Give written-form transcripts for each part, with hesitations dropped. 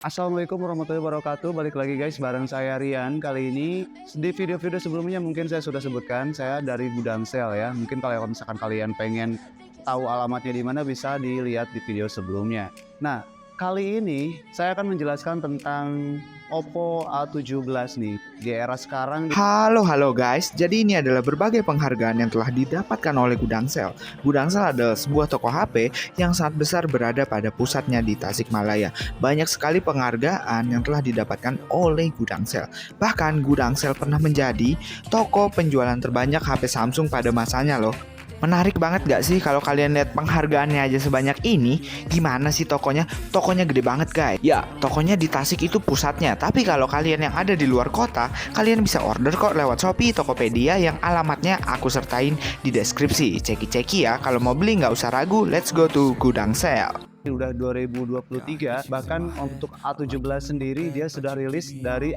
Assalamualaikum warahmatullahi wabarakatuh. Balik lagi guys bareng saya Rian. Kali ini di video-video sebelumnya mungkin saya sudah sebutkan saya dari gudang sel ya. Mungkin kalau misalkan kalian pengen tahu alamatnya di mana bisa dilihat di video sebelumnya. Nah, kali ini saya akan menjelaskan tentang Oppo A17 nih. Di era sekarang Halo guys, jadi ini adalah berbagai penghargaan yang telah didapatkan oleh Gudang Sel. Gudang Sel adalah sebuah toko HP yang sangat besar berada pada pusatnya di Tasikmalaya. Banyak sekali penghargaan yang telah didapatkan oleh Gudang Sel. Bahkan Gudang Sel pernah menjadi toko penjualan terbanyak HP Samsung pada masanya loh. Menarik banget gak sih kalau kalian lihat penghargaannya aja sebanyak ini? Gimana sih tokonya? Tokonya gede banget guys. Ya, tokonya di Tasik itu pusatnya. Tapi kalau kalian yang ada di luar kota, kalian bisa order kok lewat Shopee, Tokopedia yang alamatnya aku sertain di deskripsi. Ceki-ceki ya, kalau mau beli nggak usah ragu, let's go to Gudang Sel. udah 2023, bahkan untuk A17 sendiri dia sudah rilis dari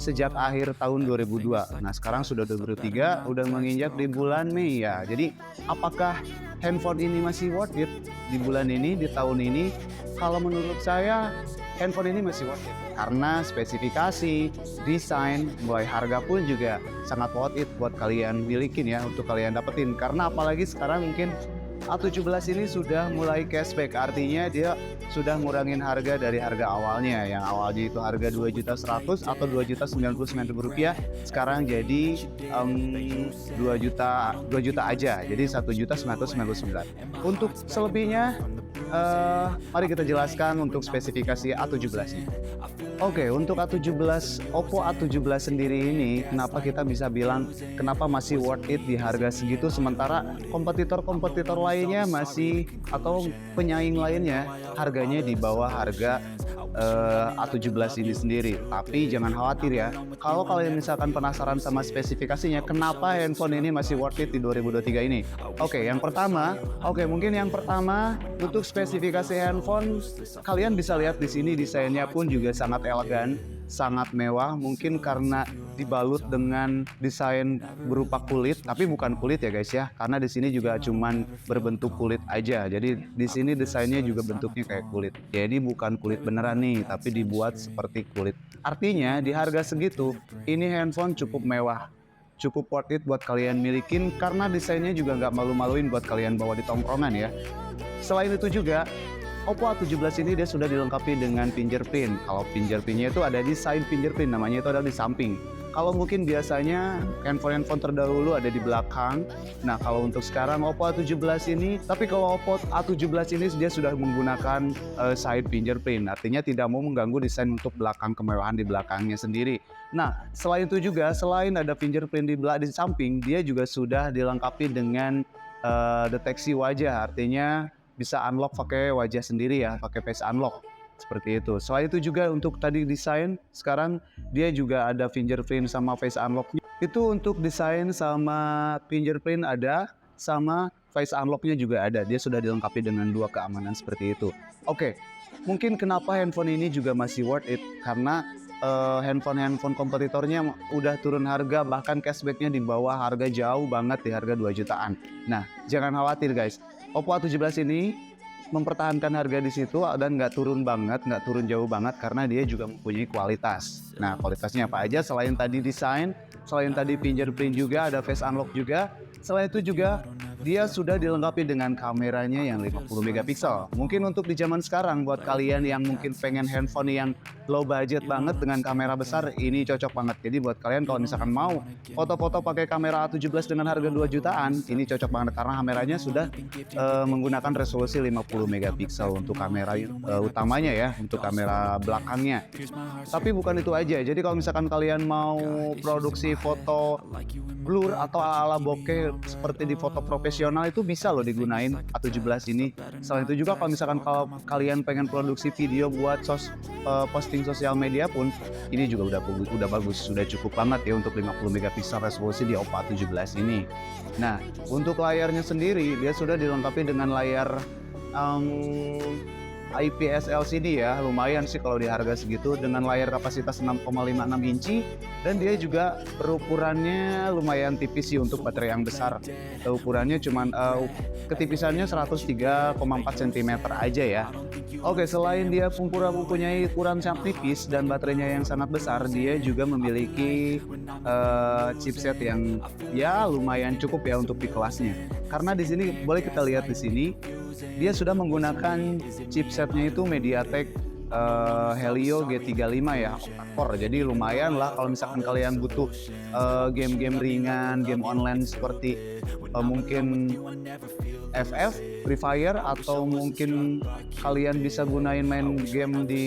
sejak akhir tahun 2002. Nah, sekarang sudah 2023, udah menginjak di bulan Mei ya. Jadi, apakah handphone ini masih worth it di bulan ini, di tahun ini? Kalau menurut saya, handphone ini masih worth it. Karena spesifikasi, desain, mulai harga pun juga sangat worth it buat kalian milikin ya, untuk kalian dapetin. Karena apalagi sekarang mungkin A17 ini sudah mulai cashback, artinya dia sudah ngurangin harga dari harga awalnya. Yang awalnya itu harga 2.100.000 atau 2.099.000 rupiah, sekarang jadi 2 juta aja, jadi 1.999.000. Untuk selebihnya, mari kita jelaskan untuk spesifikasi A17 nya. Oke, untuk A17, Oppo A17 sendiri ini, kenapa kita bisa bilang kenapa masih worth it di harga segitu, sementara kompetitor-kompetitor lainnya masih, atau penyaing lainnya harganya di bawah harga A17 ini sendiri. Tapi jangan khawatir ya, kalau kalian misalkan penasaran sama spesifikasinya, kenapa handphone ini masih worth it di 2023 ini. Mungkin yang pertama untuk spesifikasi handphone, kalian bisa lihat di sini desainnya pun juga sangat elegan, sangat mewah, mungkin karena dibalut dengan desain berupa kulit, tapi bukan kulit ya guys ya, karena di sini juga cuman berbentuk kulit aja. Jadi di sini desainnya juga bentuknya kayak kulit. Jadi bukan kulit beneran nih, tapi dibuat seperti kulit. Artinya di harga segitu, ini handphone cukup mewah, cukup worth it buat kalian milikin, karena desainnya juga nggak malu-maluin buat kalian bawa di tongkrongan ya. Selain itu juga, Oppo A17 ini dia sudah dilengkapi dengan fingerprint. Kalau fingerprintnya itu ada desain fingerprint, namanya itu ada di samping. Kalau mungkin biasanya handphone terdahulu ada di belakang. Nah, kalau untuk sekarang Oppo A17 ini, tapi kalau Oppo A17 ini dia sudah menggunakan side fingerprint. Artinya tidak mau mengganggu desain untuk belakang, kemewahan di belakangnya sendiri. Nah, selain itu juga, selain ada fingerprint di samping, dia juga sudah dilengkapi dengan deteksi wajah. Artinya bisa unlock pakai wajah sendiri ya, pakai face unlock seperti itu. Selain itu juga untuk tadi desain, sekarang dia juga ada fingerprint sama face unlock. Itu untuk desain sama fingerprint ada, sama face unlocknya juga ada. Dia sudah dilengkapi dengan 2 keamanan seperti itu. Oke, mungkin kenapa handphone ini juga masih worth it, karena handphone kompetitornya udah turun harga, bahkan cashbacknya di bawah harga, jauh banget di harga 2 jutaan. Nah, jangan khawatir guys, Oppo A17 ini mempertahankan harga di situ dan nggak turun jauh banget, karena dia juga mempunyai kualitas. Nah, kualitasnya apa aja? Selain tadi desain, selain tadi fingerprint, juga ada face unlock juga. Selain itu juga dia sudah dilengkapi dengan kameranya yang 50 megapiksel. Mungkin untuk di zaman sekarang, buat kalian yang mungkin pengen handphone yang low budget banget dengan kamera besar, ini cocok banget. Jadi buat kalian kalau misalkan mau foto-foto pakai kamera A17 dengan harga 2 jutaan, ini cocok banget karena kameranya sudah menggunakan resolusi 50 megapiksel untuk kamera utamanya ya, untuk kamera belakangnya. Tapi bukan itu aja. Jadi kalau misalkan kalian mau produksi foto blur atau ala bokeh seperti di foto profesional, itu bisa loh digunain A17 ini. Selain itu juga kalau misalkan kalian pengen produksi video buat posting sosial media pun, ini juga udah bagus, sudah cukup banget ya untuk 50 megapiksel resolusi di Oppo A17 ini. Nah, untuk layarnya sendiri dia sudah dilengkapi dengan layar IPS LCD ya, lumayan sih kalau di harga segitu, dengan layar kapasitas 6,56 inci, dan dia juga berukurannya lumayan tipis sih untuk baterai yang besar. Ukurannya cuman ketipisannya 103,4 cm aja ya. Oke, selain dia mempunyai ukuran sangat tipis dan baterainya yang sangat besar, dia juga memiliki chipset yang ya lumayan cukup ya untuk di kelasnya. Karena di sini boleh kita lihat di sini, dia sudah menggunakan chipsetnya itu MediaTek Helio G35 ya, octa-core. Jadi lumayan lah kalau misalkan kalian butuh game-game ringan, game online seperti mungkin FF, Free Fire, atau mungkin kalian bisa gunain main game di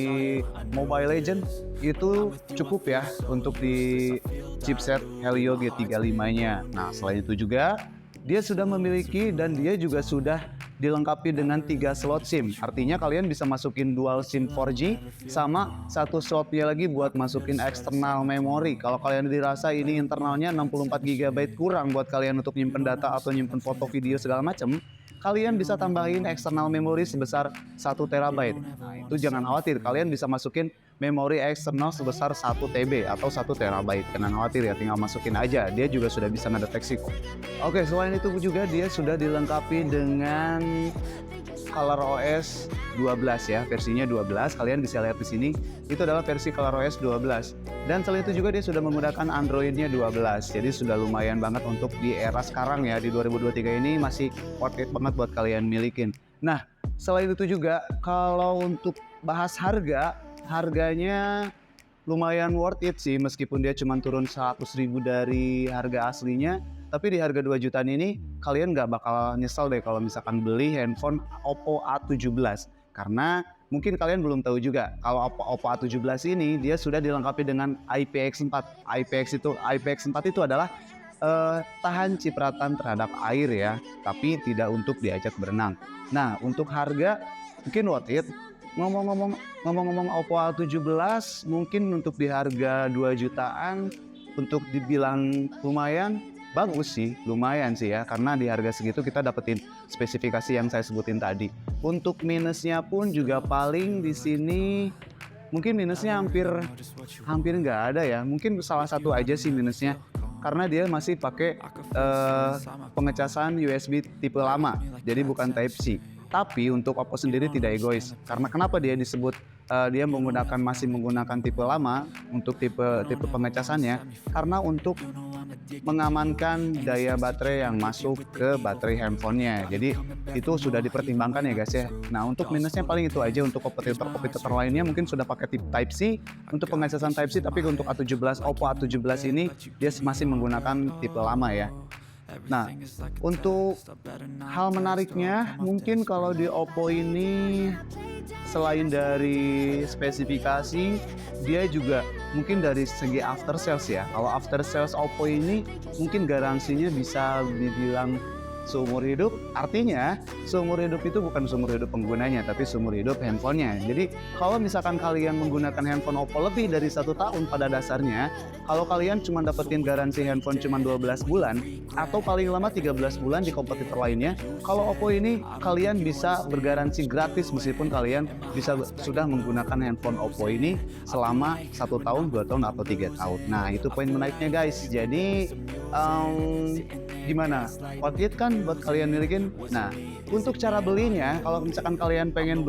Mobile Legend, itu cukup ya untuk di chipset Helio G35-nya. Nah, selain itu juga dia sudah memiliki dan dia juga sudah dilengkapi dengan 3 slot SIM. Artinya kalian bisa masukin dual SIM 4G sama satu slotnya lagi buat masukin external memory. Kalau kalian dirasa ini internalnya 64 GB kurang buat kalian untuk nyimpen data atau nyimpen foto video segala macam, kalian bisa tambahin external memory sebesar 1 TB. Nah, itu jangan khawatir, kalian bisa masukin memori eksternal sebesar 1 TB atau 1 TB. Jangan khawatir ya, tinggal masukin aja. Dia juga sudah bisa ngedeteksi kok. Oke, selain itu juga dia sudah dilengkapi dengan ColorOS 12 ya, versinya 12. Kalian bisa lihat di sini, itu adalah versi ColorOS 12. Dan selain itu juga dia sudah menggunakan Android-nya 12. Jadi sudah lumayan banget untuk di era sekarang ya, di 2023 ini masih worth it banget buat kalian milikin. Nah, selain itu juga kalau untuk bahas harganya lumayan worth it sih, meskipun dia cuma turun 100.000 dari harga aslinya. Tapi di harga 2 jutaan ini kalian nggak bakal nyesel deh kalau misalkan beli handphone Oppo A17. Karena mungkin kalian belum tahu juga kalau Oppo A17 ini dia sudah dilengkapi dengan IPX4. IPX4 itu adalah tahan cipratan terhadap air ya, tapi tidak untuk diajak berenang. Nah, untuk harga mungkin worth it. Ngomong-ngomong Oppo A17 mungkin untuk di harga 2 jutaan untuk dibilang lumayan bagus sih, lumayan sih ya, karena di harga segitu kita dapetin spesifikasi yang saya sebutin tadi. Untuk minusnya pun juga paling di sini mungkin minusnya hampir nggak ada ya. Mungkin salah satu aja sih minusnya, karena dia masih pakai pengecasan USB tipe lama, jadi bukan Type C. Tapi untuk Oppo sendiri tidak egois. Karena kenapa dia disebut dia masih menggunakan tipe lama untuk tipe pengecasannya? Karena untuk mengamankan daya baterai yang masuk ke baterai handphonenya. Jadi itu sudah dipertimbangkan ya guys ya. Nah, untuk minusnya paling itu aja. Untuk kompetitor lainnya mungkin sudah pakai tipe Type C untuk pengecasan Type C, tapi untuk Oppo A17 ini dia masih menggunakan tipe lama ya. Nah, untuk hal menariknya mungkin kalau di Oppo ini selain dari spesifikasi, dia juga mungkin dari segi after sales ya. Kalau after sales Oppo ini mungkin garansinya bisa dibilang seumur hidup. Artinya seumur hidup itu bukan seumur hidup penggunanya, tapi seumur hidup handphonenya. Jadi kalau misalkan kalian menggunakan handphone Oppo lebih dari 1 tahun pada dasarnya, kalau kalian cuma dapetin garansi handphone cuma 12 bulan atau paling lama 13 bulan di kompetitor lainnya, kalau Oppo ini kalian bisa bergaransi gratis meskipun kalian sudah menggunakan handphone Oppo ini selama 1 tahun, 2 tahun atau 3 tahun. Nah, itu poin menariknya guys. Jadi gimana? Worth it kan buat kalian milikin? Nah, untuk cara belinya, kalau misalkan kalian pengen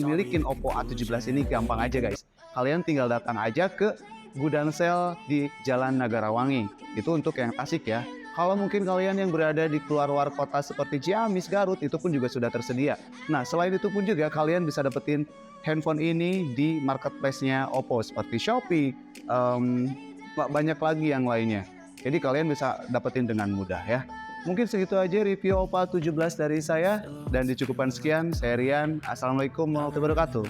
milikin Oppo A17 ini, gampang aja guys. Kalian tinggal datang aja ke Gudang Sel di Jalan Nagarawangi. Itu untuk yang Tasik ya. Kalau mungkin kalian yang berada di luar kota seperti Ciamis, Garut, itu pun juga sudah tersedia. Nah, selain itu pun juga kalian bisa dapetin handphone ini di marketplace-nya Oppo seperti Shopee, banyak lagi yang lainnya. Jadi kalian bisa dapetin dengan mudah ya. Mungkin segitu aja review Oppo A17 dari saya, dan dicukupkan sekian. Saya Rian. Assalamualaikum warahmatullahi wabarakatuh.